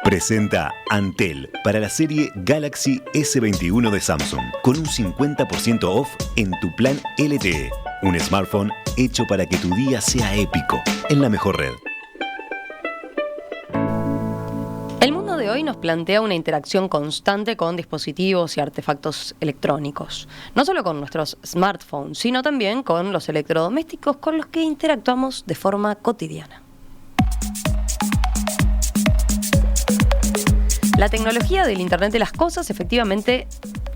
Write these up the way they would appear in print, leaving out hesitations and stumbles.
Presenta Antel para la serie Galaxy S21 de Samsung con un 50% off en tu plan LTE. Un smartphone hecho para que tu día sea épico en la mejor red. El mundo de hoy nos plantea una interacción constante con dispositivos y artefactos electrónicos. No solo con nuestros smartphones, sino también con los electrodomésticos con los que interactuamos de forma cotidiana. La tecnología del Internet de las Cosas efectivamente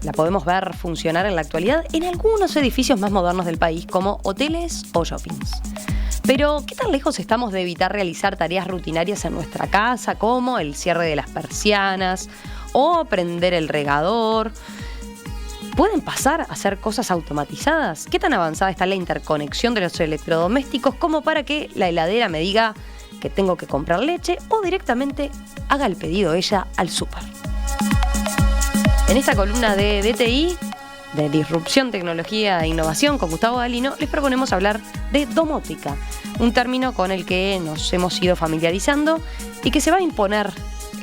la podemos ver funcionar en la actualidad en algunos edificios más modernos del país, como hoteles o shoppings. Pero, ¿qué tan lejos estamos de evitar realizar tareas rutinarias en nuestra casa, como el cierre de las persianas o prender el regador? ¿Pueden pasar a hacer cosas automatizadas? ¿Qué tan avanzada está la interconexión de los electrodomésticos como para que la heladera me diga que tengo que comprar leche o directamente haga el pedido ella al súper? En esta columna de DTI, de Disrupción, Tecnología e Innovación, con Gustavo Dalino, les proponemos hablar de domótica, un término con el que nos hemos ido familiarizando y que se va a imponer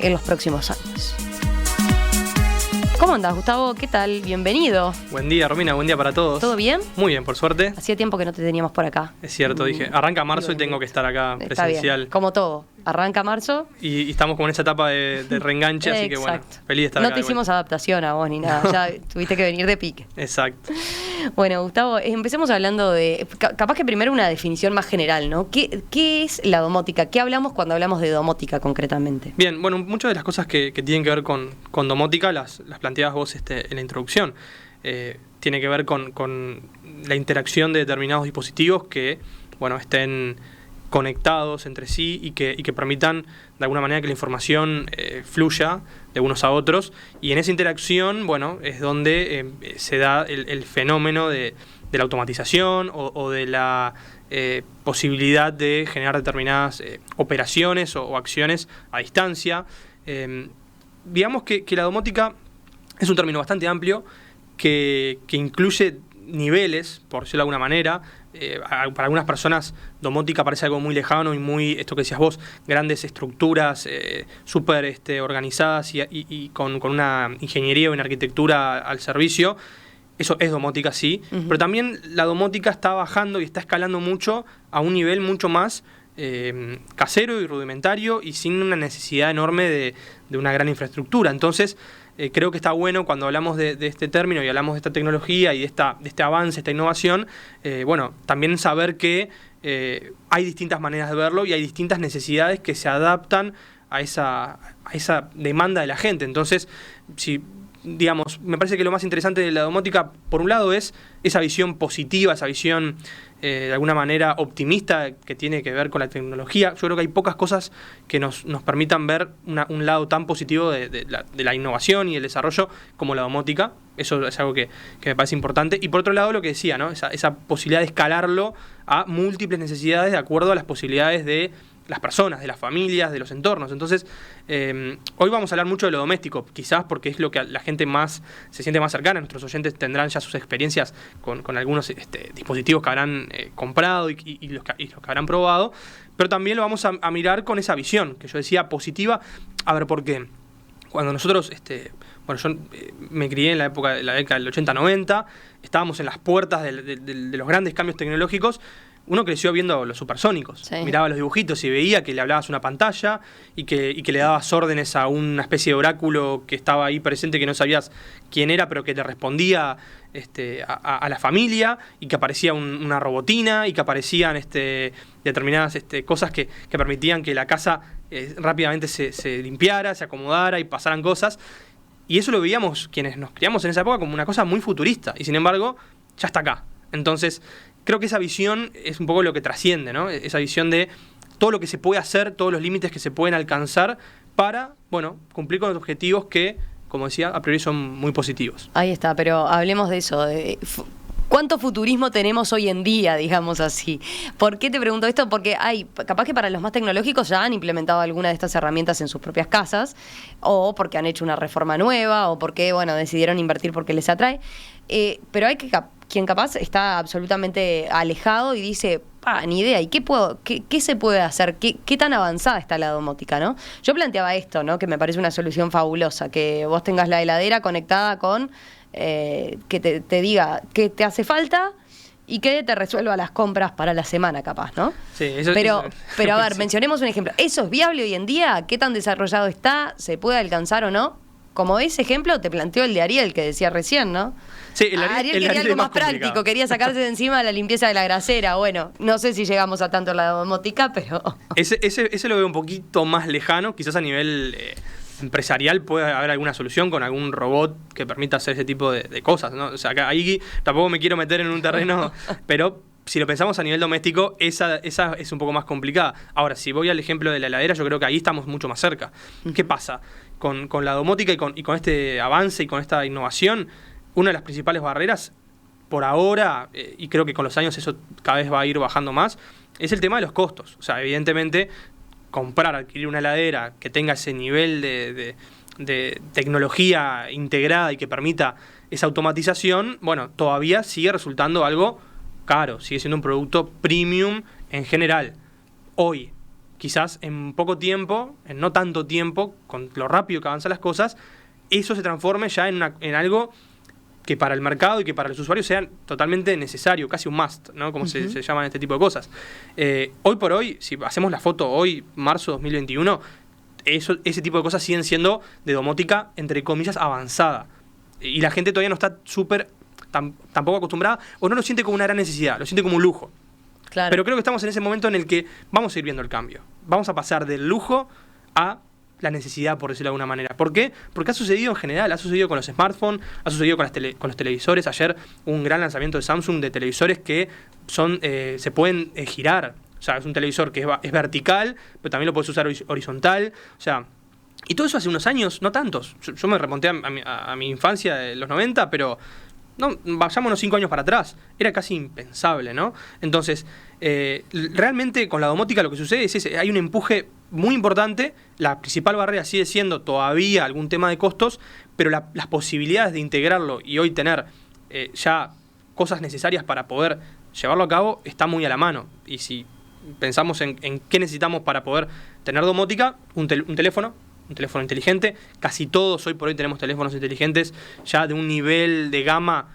en los próximos años. ¿Cómo andás, Gustavo? ¿Qué tal? Bienvenido. Buen día, Romina. Buen día para todos. ¿Todo bien? Muy bien, por suerte. Hacía tiempo que no te teníamos por acá. Es cierto, dije. Arranca marzo y tengo que estar acá Está presencial. bien, como todo. Arranca marzo. Y estamos como en esa etapa de reenganche, así que bueno, feliz de estar acá. No te hicimos adaptación a vos ni nada, ya tuviste que venir de pique. Exacto. Bueno, Gustavo, empecemos hablando de, capaz que primero una definición más general, ¿no? ¿Qué es la domótica? ¿Qué hablamos cuando hablamos de domótica concretamente? Bien, bueno, muchas de las cosas que tienen que ver con domótica las planteabas vos en la introducción. Tiene que ver con la interacción de determinados dispositivos que, bueno, estén conectados entre sí y que permitan de alguna manera que la información fluya de unos a otros, y en esa interacción, bueno, es donde se da el fenómeno de la automatización o de la posibilidad de generar determinadas operaciones o acciones a distancia. Digamos que la domótica es un término bastante amplio que incluye niveles, por decirlo de alguna manera. Para algunas personas domótica parece algo muy lejano y muy, esto que decías vos, grandes estructuras súper organizadas y con una ingeniería o una arquitectura al servicio. Eso es domótica, sí. Uh-huh. Pero también la domótica está bajando y está escalando mucho a un nivel mucho más casero y rudimentario y sin una necesidad enorme de una gran infraestructura. Entonces, creo que está bueno cuando hablamos de este término y hablamos de esta tecnología y de este avance, esta innovación, bueno, también saber que hay distintas maneras de verlo y hay distintas necesidades que se adaptan a esa demanda de la gente. Entonces, digamos, me parece que lo más interesante de la domótica, por un lado, es esa visión positiva, esa visión de alguna manera optimista que tiene que ver con la tecnología. Yo creo que hay pocas cosas que nos permitan ver un lado tan positivo de la innovación y el desarrollo como la domótica. Eso es algo que me parece importante. Y por otro lado, lo que decía, ¿no? Esa posibilidad de escalarlo a múltiples necesidades de acuerdo a las posibilidades de las personas, de las familias, de los entornos. Entonces, hoy vamos a hablar mucho de lo doméstico, quizás porque es lo que la gente más se siente más cercana. Nuestros oyentes tendrán ya sus experiencias con algunos dispositivos que habrán comprado y los que habrán probado, pero también lo vamos a mirar con esa visión que yo decía positiva. A ver, ¿por qué? Cuando nosotros, bueno, yo me crié en la década del 80-90, estábamos en las puertas de los grandes cambios tecnológicos. Uno creció viendo los supersónicos, sí. Miraba los dibujitos y veía que le hablabas una pantalla y que le dabas órdenes a una especie de oráculo que estaba ahí presente, que no sabías quién era, pero que te respondía a la familia, y que aparecía una robotina y que aparecían determinadas cosas que permitían que la casa rápidamente se limpiara, se acomodara y pasaran cosas. Y eso lo veíamos quienes nos criamos en esa época como una cosa muy futurista, y sin embargo ya está acá. Entonces, creo que esa visión es un poco lo que trasciende, ¿no? Esa visión de todo lo que se puede hacer, todos los límites que se pueden alcanzar para, bueno, cumplir con los objetivos que, como decía, a priori son muy positivos. Ahí está, pero hablemos de eso, ¿cuánto futurismo tenemos hoy en día, digamos así? ¿Por qué te pregunto esto? Porque capaz que para los más tecnológicos ya han implementado alguna de estas herramientas en sus propias casas, o porque han hecho una reforma nueva, o porque, bueno, decidieron invertir porque les atrae. Pero hay que quien capaz está absolutamente alejado y dice, ni idea, ¿y qué se puede hacer? ¿Qué tan avanzada está la domótica, no? Yo planteaba esto, ¿no? Que me parece una solución fabulosa, que vos tengas la heladera conectada con, que te diga qué te hace falta y que te resuelva las compras para la semana, capaz, ¿no? Sí, eso, pero a ver, sí. mencionemos un ejemplo. ¿Eso es viable hoy en día? ¿Qué tan desarrollado está? ¿Se puede alcanzar o no? Como ese ejemplo te planteó el de Ariel, que decía recién, ¿no? Sí, Ariel quería algo más práctico, quería sacarse de encima la limpieza de la grasera. Bueno, no sé si llegamos a tanto en la domótica, pero... Ese lo veo un poquito más lejano, quizás a nivel empresarial puede haber alguna solución con algún robot que permita hacer ese tipo de cosas, ¿no? O sea, ahí tampoco me quiero meter en un terreno, pero si lo pensamos a nivel doméstico, esa es un poco más complicada. Ahora, si voy al ejemplo de la heladera, yo creo que ahí estamos mucho más cerca. ¿Qué pasa? Con la domótica y con este avance y con esta innovación, una de las principales barreras, por ahora, y creo que con los años eso cada vez va a ir bajando más, es el tema de los costos. O sea, evidentemente, adquirir una heladera que tenga ese nivel de tecnología integrada y que permita esa automatización, bueno, todavía sigue resultando algo caro, sigue siendo un producto premium en general. Hoy, quizás en poco tiempo, en no tanto tiempo, con lo rápido que avanzan las cosas, eso se transforme ya en algo que para el mercado y que para los usuarios sea totalmente necesario, casi un must, ¿no? Como se llaman este tipo de cosas. Hoy por hoy, si hacemos la foto hoy, marzo 2021, ese tipo de cosas siguen siendo de domótica, entre comillas, avanzada. Y la gente todavía no está tampoco acostumbrada o no lo siente como una gran necesidad, lo siente como un lujo. Claro. Pero creo que estamos en ese momento en el que vamos a ir viendo el cambio. Vamos a pasar del lujo a la necesidad, por decirlo de alguna manera. ¿Por qué? Porque ha sucedido en general, ha sucedido con los smartphones, ha sucedido con los televisores. Ayer un gran lanzamiento de Samsung de televisores que se pueden girar. O sea, es un televisor que es vertical, pero también lo puedes usar horizontal. O sea, y todo eso hace unos años, no tantos. Yo me remonté a mi infancia de los 90, pero no, vayámonos 5 años para atrás. Era casi impensable, ¿no? Entonces, realmente con la domótica lo que sucede es hay un empuje muy importante. La principal barrera sigue siendo todavía algún tema de costos, pero las posibilidades de integrarlo y hoy tener ya cosas necesarias para poder llevarlo a cabo está muy a la mano. Y si pensamos en qué necesitamos para poder tener domótica, un teléfono inteligente. Casi todos hoy por hoy tenemos teléfonos inteligentes ya de un nivel de gama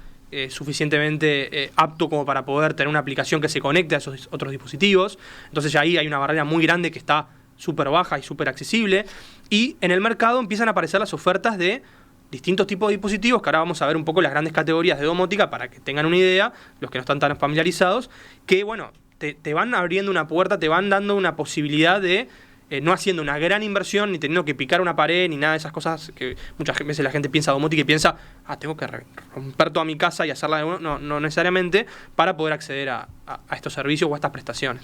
suficientemente apto como para poder tener una aplicación que se conecte a esos otros dispositivos. Entonces ya ahí hay una barrera muy grande que está súper baja y súper accesible. Y en el mercado empiezan a aparecer las ofertas de distintos tipos de dispositivos, que ahora vamos a ver un poco las grandes categorías de domótica para que tengan una idea, los que no están tan familiarizados, que bueno, te van abriendo una puerta, te van dando una posibilidad de no haciendo una gran inversión, ni teniendo que picar una pared, ni nada de esas cosas que muchas veces la gente piensa domótica y piensa, tengo que romper toda mi casa y hacerla de nuevo. No necesariamente, para poder acceder a estos servicios o a estas prestaciones.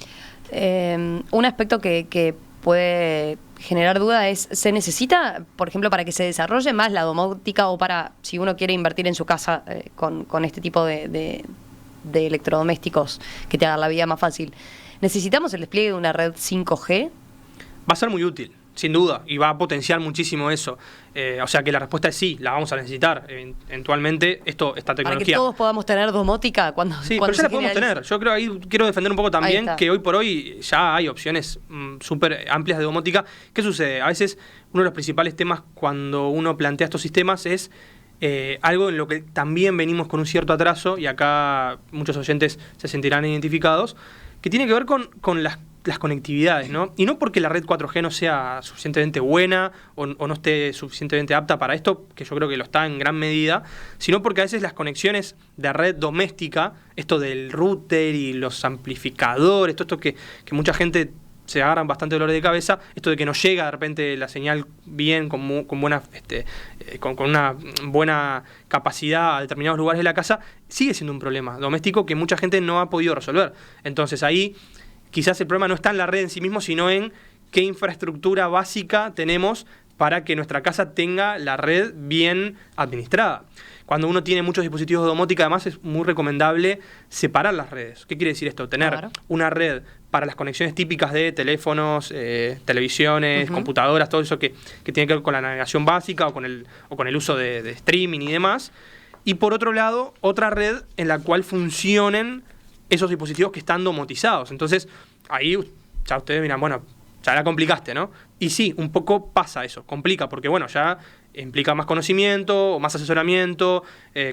Un aspecto que puede generar duda es, ¿se necesita, por ejemplo, para que se desarrolle más la domótica o para, si uno quiere invertir en su casa con este tipo de electrodomésticos que te hagan la vida más fácil, ¿necesitamos el despliegue de una red 5G? Va a ser muy útil, sin duda, y va a potenciar muchísimo eso. O sea que la respuesta es sí, la vamos a necesitar eventualmente, esta tecnología. Para que todos podamos tener domótica cuando pero ya la podemos tener. Yo creo ahí quiero defender un poco también que hoy por hoy ya hay opciones súper amplias de domótica. ¿Qué sucede? A veces uno de los principales temas cuando uno plantea estos sistemas es algo en lo que también venimos con un cierto atraso, y acá muchos oyentes se sentirán identificados, que tiene que ver con las conectividades, ¿no? Y no porque la red 4G no sea suficientemente buena o no esté suficientemente apta para esto, que yo creo que lo está en gran medida, sino porque a veces las conexiones de red doméstica, esto del router y los amplificadores, todo esto que mucha gente se agarran bastante dolor de cabeza, esto de que no llega de repente la señal bien, con una buena capacidad a determinados lugares de la casa, sigue siendo un problema doméstico que mucha gente no ha podido resolver. Entonces ahí quizás el problema no está en la red en sí mismo, sino en qué infraestructura básica tenemos para que nuestra casa tenga la red bien administrada. Cuando uno tiene muchos dispositivos de domótica, además es muy recomendable separar las redes. ¿Qué quiere decir esto? Tener una red para las conexiones típicas de teléfonos, televisiones, computadoras, todo eso que tiene que ver con la navegación básica o con el uso de streaming y demás. y por otro lado, otra red en la cual funcionen esos dispositivos que están domotizados. Entonces, ahí ya ustedes miran, bueno, ya la complicaste, ¿no? Y sí, un poco pasa eso, complica, porque bueno, ya implica más conocimiento, más asesoramiento,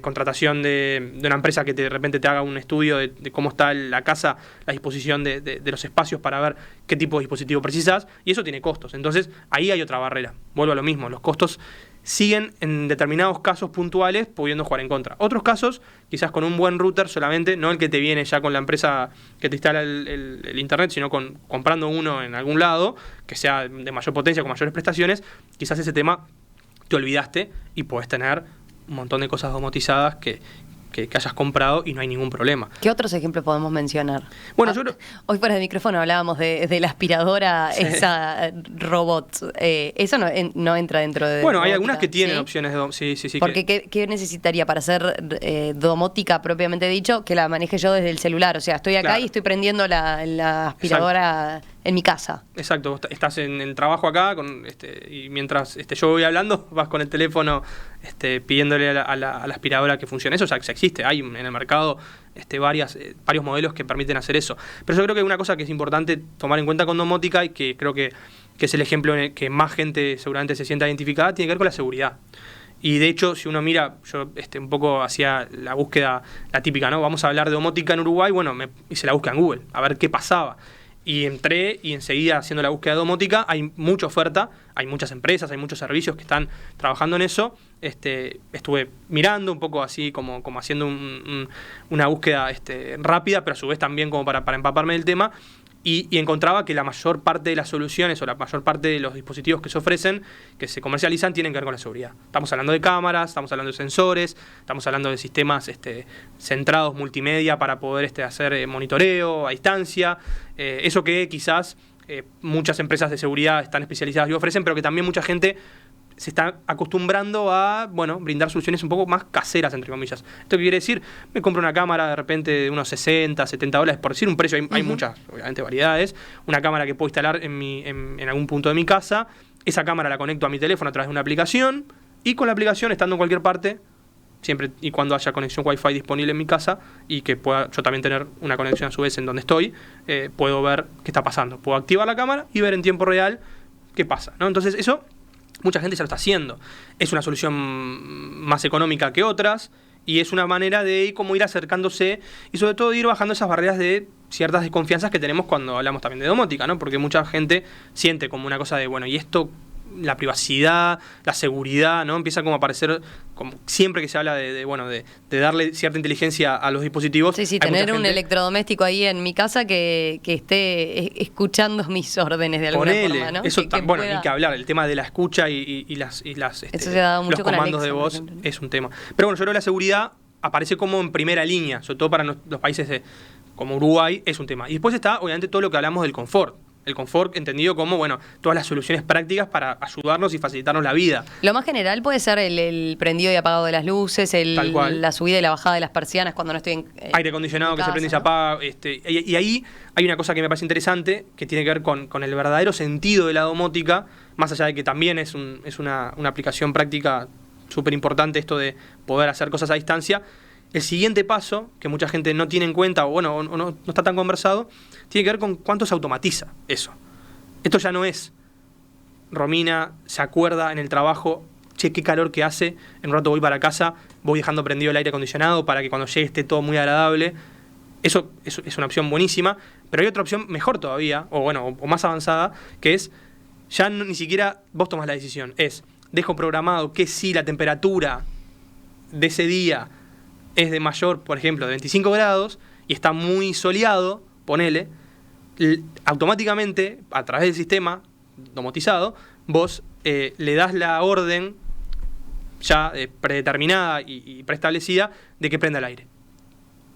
contratación de una empresa que de repente te haga un estudio de cómo está la casa, la disposición de los espacios para ver qué tipo de dispositivo precisas, y eso tiene costos. Entonces, ahí hay otra barrera. Vuelvo a lo mismo, los costos siguen en determinados casos puntuales pudiendo jugar en contra. Otros casos, quizás con un buen router solamente, no el que te viene ya con la empresa que te instala el internet, sino comprando uno en algún lado, que sea de mayor potencia, con mayores prestaciones, quizás ese tema te olvidaste y podés tener un montón de cosas domotizadas que hayas comprado y no hay ningún problema. ¿Qué otros ejemplos podemos mencionar? Bueno, yo creo... Hoy fuera de micrófono hablábamos de la aspiradora, sí, esa robot. Eso no entra dentro de... Bueno, domótica, hay algunas que tienen, ¿sí?, opciones de... Sí. Porque ¿qué necesitaría para hacer domótica propiamente dicho? Que la maneje yo desde el celular. O sea, estoy acá, claro, y estoy prendiendo la aspiradora... Exacto. En mi casa. Exacto, estás en el trabajo acá y mientras yo voy hablando, vas con el teléfono pidiéndole a la aspiradora que funcione. Eso ya existe, hay en el mercado varios modelos que permiten hacer eso. Pero yo creo que hay una cosa que es importante tomar en cuenta con domótica y que creo que es el ejemplo en el que más gente seguramente se sienta identificada, tiene que ver con la seguridad. Y de hecho, si uno mira, yo un poco hacía la búsqueda, la típica, ¿no? Vamos a hablar de domótica en Uruguay, bueno, hice la búsqueda en Google, a ver qué pasaba. Y entré y enseguida haciendo la búsqueda de domótica, hay mucha oferta, hay muchas empresas, hay muchos servicios que están trabajando en eso. Estuve mirando un poco así como haciendo una búsqueda rápida, pero a su vez también como para empaparme del tema. Y encontraba que la mayor parte de las soluciones o la mayor parte de los dispositivos que se ofrecen, que se comercializan, tienen que ver con la seguridad. Estamos hablando de cámaras, estamos hablando de sensores, estamos hablando de sistemas centrados multimedia para poder hacer monitoreo a distancia. Eso que quizás muchas empresas de seguridad están especializadas y ofrecen, pero que también mucha gente se está acostumbrando a, brindar soluciones un poco más caseras, entre comillas. ¿Esto qué quiere decir? Me compro una cámara de repente de unos 60, 70 dólares, por decir un precio, hay muchas, obviamente, variedades. Una cámara que puedo instalar en algún punto de mi casa. Esa cámara la conecto a mi teléfono a través de una aplicación y con la aplicación, estando en cualquier parte, siempre y cuando haya conexión Wi-Fi disponible en mi casa y que pueda yo también tener una conexión a su vez en donde estoy, puedo ver qué está pasando. Puedo activar la cámara y ver en tiempo real qué pasa, ¿no? Entonces eso... mucha gente ya lo está haciendo. Es una solución más económica que otras y es una manera de como ir acercándose y sobre todo de ir bajando esas barreras de ciertas desconfianzas que tenemos cuando hablamos también de domótica, ¿no? Porque mucha gente siente como una cosa de, y esto, la privacidad, la seguridad, ¿no? Empieza como a aparecer, como siempre que se habla de darle cierta inteligencia a los dispositivos. Sí, tener un electrodoméstico ahí en mi casa que esté escuchando mis órdenes de alguna forma, ¿no? Eso ni que hablar, el tema de la escucha y las eso se ha dado mucho los con comandos Alexa, de voz es un tema. Pero yo creo que la seguridad aparece como en primera línea, sobre todo para los países como Uruguay, es un tema. Y después está, obviamente, todo lo que hablamos del confort. El confort entendido como, todas las soluciones prácticas para ayudarnos y facilitarnos la vida. Lo más general puede ser el prendido y apagado de las luces, la subida y la bajada de las persianas cuando no estoy en aire acondicionado que se prende y se apaga. Y ahí hay una cosa que me parece interesante, que tiene que ver con el verdadero sentido de la domótica, más allá de que también es una aplicación práctica súper importante esto de poder hacer cosas a distancia. El siguiente paso, que mucha gente no tiene en cuenta o no está tan conversado, tiene que ver con cuánto se automatiza eso. Esto ya no es Romina se acuerda en el trabajo, che, qué calor que hace, en un rato voy para casa, voy dejando prendido el aire acondicionado para que cuando llegue esté todo muy agradable. Eso es una opción buenísima, pero hay otra opción mejor todavía, o más avanzada, que es, ya ni siquiera vos tomás la decisión, dejo programado que si la temperatura de ese día es de mayor, por ejemplo, de 25 grados y está muy soleado, ponele, automáticamente, a través del sistema domotizado, vos le das la orden ya predeterminada y preestablecida de que prenda el aire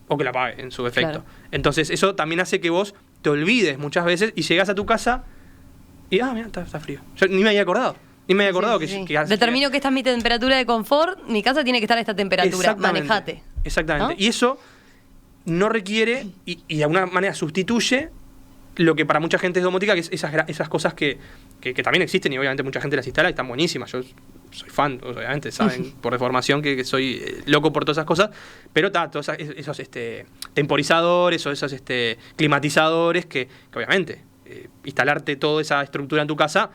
o que la apague en su defecto. Claro. Entonces eso también hace que vos te olvides muchas veces y llegás a tu casa y mira, está frío. Yo ni me había acordado. Ni me había acordado que determino que esta es mi temperatura de confort, mi casa tiene que estar a esta temperatura, manejate. Exactamente. ¿No? Y eso no requiere y de alguna manera sustituye lo que para mucha gente es domótica, que es esas cosas que también existen y obviamente mucha gente las instala y están buenísimas. Yo soy fan, obviamente, saben por deformación que soy loco por todas esas cosas, pero todos esos temporizadores o esos climatizadores que obviamente instalarte toda esa estructura en tu casa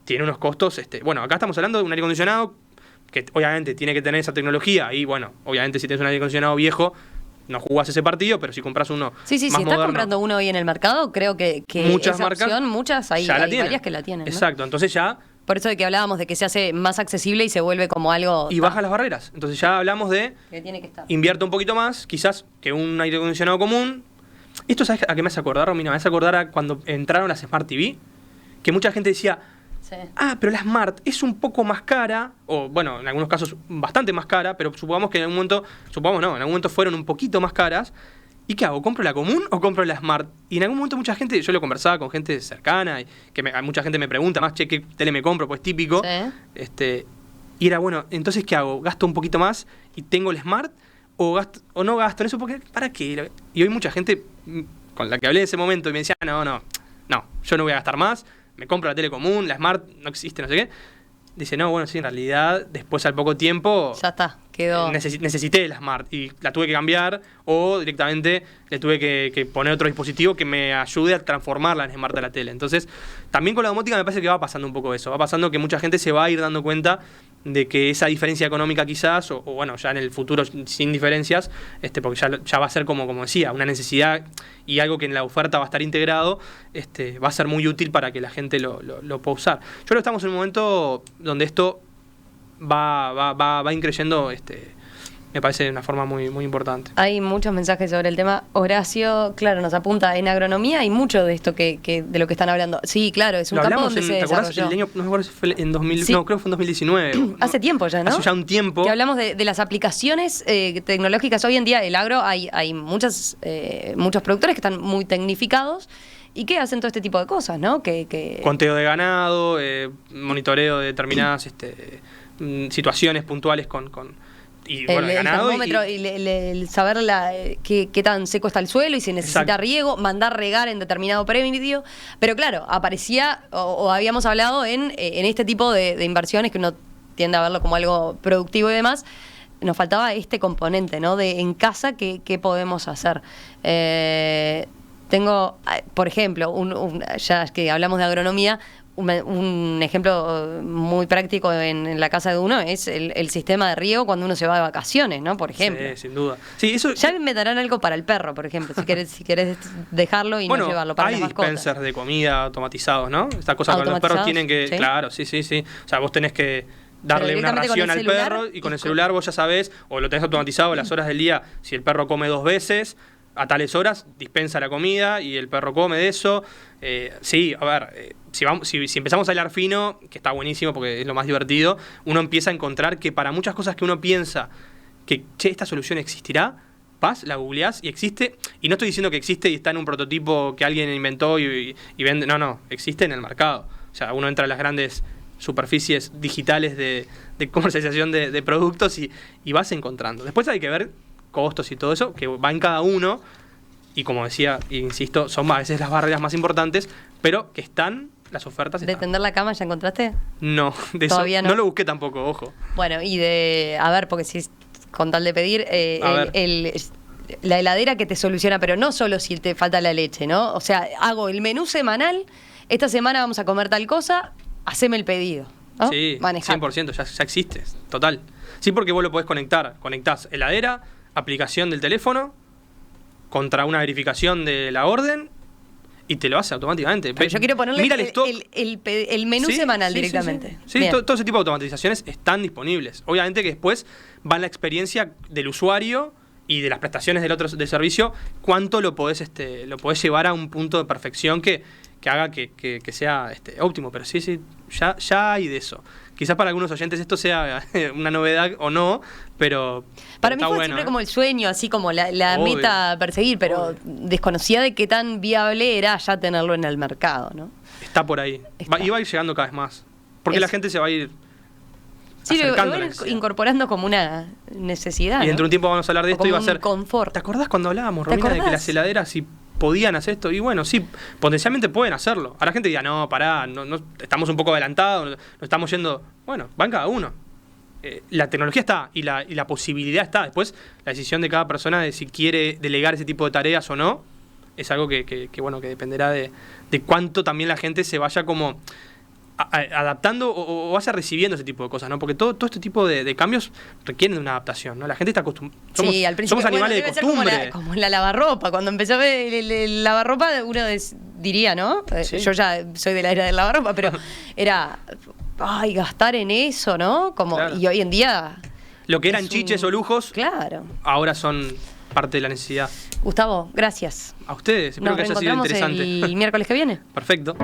tiene unos costos. Bueno, acá estamos hablando de un aire acondicionado que obviamente tiene que tener esa tecnología y bueno, obviamente si tienes un aire acondicionado viejo no jugás ese partido, pero si compras uno más si moderno, estás comprando uno hoy en el mercado, creo que muchas esa marcas opción, hay varias que la tienen, ¿no? Exacto, entonces ya... Por eso de que hablábamos de que se hace más accesible y se vuelve como algo... Y baja las barreras. Entonces ya hablamos de... Que tiene que estar. Invierta un poquito más, quizás, que un aire acondicionado común. Esto, ¿sabes a qué me hace acordar, Romina? Me hace acordar a cuando entraron las Smart TV, que mucha gente decía... Sí. Pero la Smart es un poco más cara, o bueno, en algunos casos bastante más cara, pero supongamos que en algún momento fueron un poquito más caras. ¿Y qué hago? ¿Compro la común o compro la Smart? Y en algún momento mucha gente, yo lo conversaba con gente cercana, y mucha gente me pregunta más, che, ¿qué tele me compro? Pues típico. Sí. Y era, bueno, entonces ¿qué hago? ¿Gasto un poquito más y tengo el Smart? ¿O no gasto en eso? Porque, ¿para qué? Y hoy mucha gente con la que hablé en ese momento y me decía, no, yo no voy a gastar más, me compro la tele común, la Smart no existe, no sé qué. Dice, no, bueno, sí, en realidad, después al poco tiempo... Ya está, quedó... Necesité la Smart y la tuve que cambiar o directamente le tuve que poner otro dispositivo que me ayude a transformarla en Smart de la tele. Entonces, también con la domótica me parece que va pasando un poco eso. Va pasando que mucha gente se va a ir dando cuenta de que esa diferencia económica quizás, o bueno, ya en el futuro sin diferencias, porque ya va a ser como decía, una necesidad y algo que en la oferta va a estar integrado, va a ser muy útil para que la gente lo pueda usar. Yo creo que estamos en un momento donde esto va increyendo, me parece de una forma muy, muy importante. Hay muchos mensajes sobre el tema. Horacio, claro, nos apunta en agronomía, hay mucho de esto de lo que están hablando. Sí, claro, es un campo donde se desarrolló. ¿Te acordás? El año, no me acuerdo si fue en 2000, sí. No, creo que fue en 2019. Hace tiempo ya, ¿no? Hace ya un tiempo. Que hablamos de las aplicaciones tecnológicas. Hoy en día el agro hay muchos productores que están muy tecnificados y que hacen todo este tipo de cosas, ¿no? Conteo de ganado, monitoreo de determinadas situaciones puntuales y bueno, el ganado termómetro y el saber qué tan seco está el suelo y si necesita Exacto. riego, mandar regar en determinado predio. Pero claro, aparecía o habíamos hablado en este tipo de inversiones que uno tiende a verlo como algo productivo y demás. Nos faltaba este componente, ¿no? De en casa qué podemos hacer. Tengo, por ejemplo, ya que hablamos de agronomía, un ejemplo muy práctico en la casa de uno es el sistema de riego cuando uno se va de vacaciones, ¿no? Por ejemplo. Sí, sin duda. Sí, eso... Ya inventarán algo para el perro, por ejemplo, si querés dejarlo y no llevarlo para las mascotas. Hay dispensers de comida automatizados, ¿no? Esta cosa con los perros tienen que... ¿Sí? Claro, sí. O sea, vos tenés que darle una ración al perro y con el celular vos ya sabés, o lo tenés automatizado las horas del día, si el perro come 2 veces... A tales horas dispensa la comida y el perro come de eso. Sí, a ver, si empezamos a hilar fino, que está buenísimo porque es lo más divertido, uno empieza a encontrar que para muchas cosas que uno piensa que, esta solución existirá, vas, la googleás y existe. Y no estoy diciendo que existe y está en un prototipo que alguien inventó y vende. No, existe en el mercado. O sea, uno entra a las grandes superficies digitales de comercialización de productos y vas encontrando. Después hay que ver costos y todo eso, que va en cada uno, y como decía, insisto, son a veces las barreras más importantes, pero que están, las ofertas están. ¿De tender la cama ya encontraste? No, de todavía eso no lo busqué tampoco, ojo. Bueno, y porque si con tal de pedir, la heladera que te soluciona, pero no solo si te falta la leche, ¿no? O sea, hago el menú semanal, esta semana vamos a comer tal cosa, haceme el pedido, ¿no? Sí, manejar. 100%, ya existe, total. Sí, porque vos lo podés conectás heladera, aplicación del teléfono contra una verificación de la orden y te lo hace automáticamente. Pero yo quiero ponerle el menú semanal directamente. Sí, todo ese tipo de automatizaciones están disponibles. Obviamente que después va en la experiencia del usuario y de las prestaciones del servicio, cuánto lo podés llevar a un punto de perfección que haga que sea óptimo. Pero sí, ya hay de eso. Quizás para algunos oyentes esto sea una novedad o no, pero para mí fue bueno, siempre como el sueño, así como la meta a perseguir, pero desconocía de qué tan viable era ya tenerlo en el mercado, ¿no? Está por ahí. Y va a ir llegando cada vez más. Porque la gente se va a ir acercando a la necesidad. Incorporando como una necesidad. Y dentro de un tiempo vamos a hablar de esto y va a ser confort. ¿Te acordás cuando hablábamos, Romina, de que las heladeras, si podían hacer esto. Y bueno, sí, potencialmente pueden hacerlo. A la gente diga, no, pará, no, estamos un poco adelantados, nos estamos yendo. Bueno, van cada uno. La tecnología está y la posibilidad está. Después, la decisión de cada persona de si quiere delegar ese tipo de tareas o no, es algo que dependerá de cuánto también la gente se vaya como adaptando o vaya recibiendo ese tipo de cosas, ¿no? Porque todo este tipo de cambios requieren de una adaptación, ¿no? La gente está acostumbrada. Sí, al principio, somos animales de costumbre. Como la lavarropa. Cuando empezó a ver el lavarropa, uno diría, ¿no? Sí. Yo ya soy de la era del lavarropa, pero era, ay, gastar en eso, ¿no? Claro. Y hoy en día... Lo que eran chiches o lujos, claro, ahora son parte de la necesidad. Gustavo, gracias. A ustedes, espero Nos que haya sido reencontramos interesante. el miércoles que viene. Perfecto.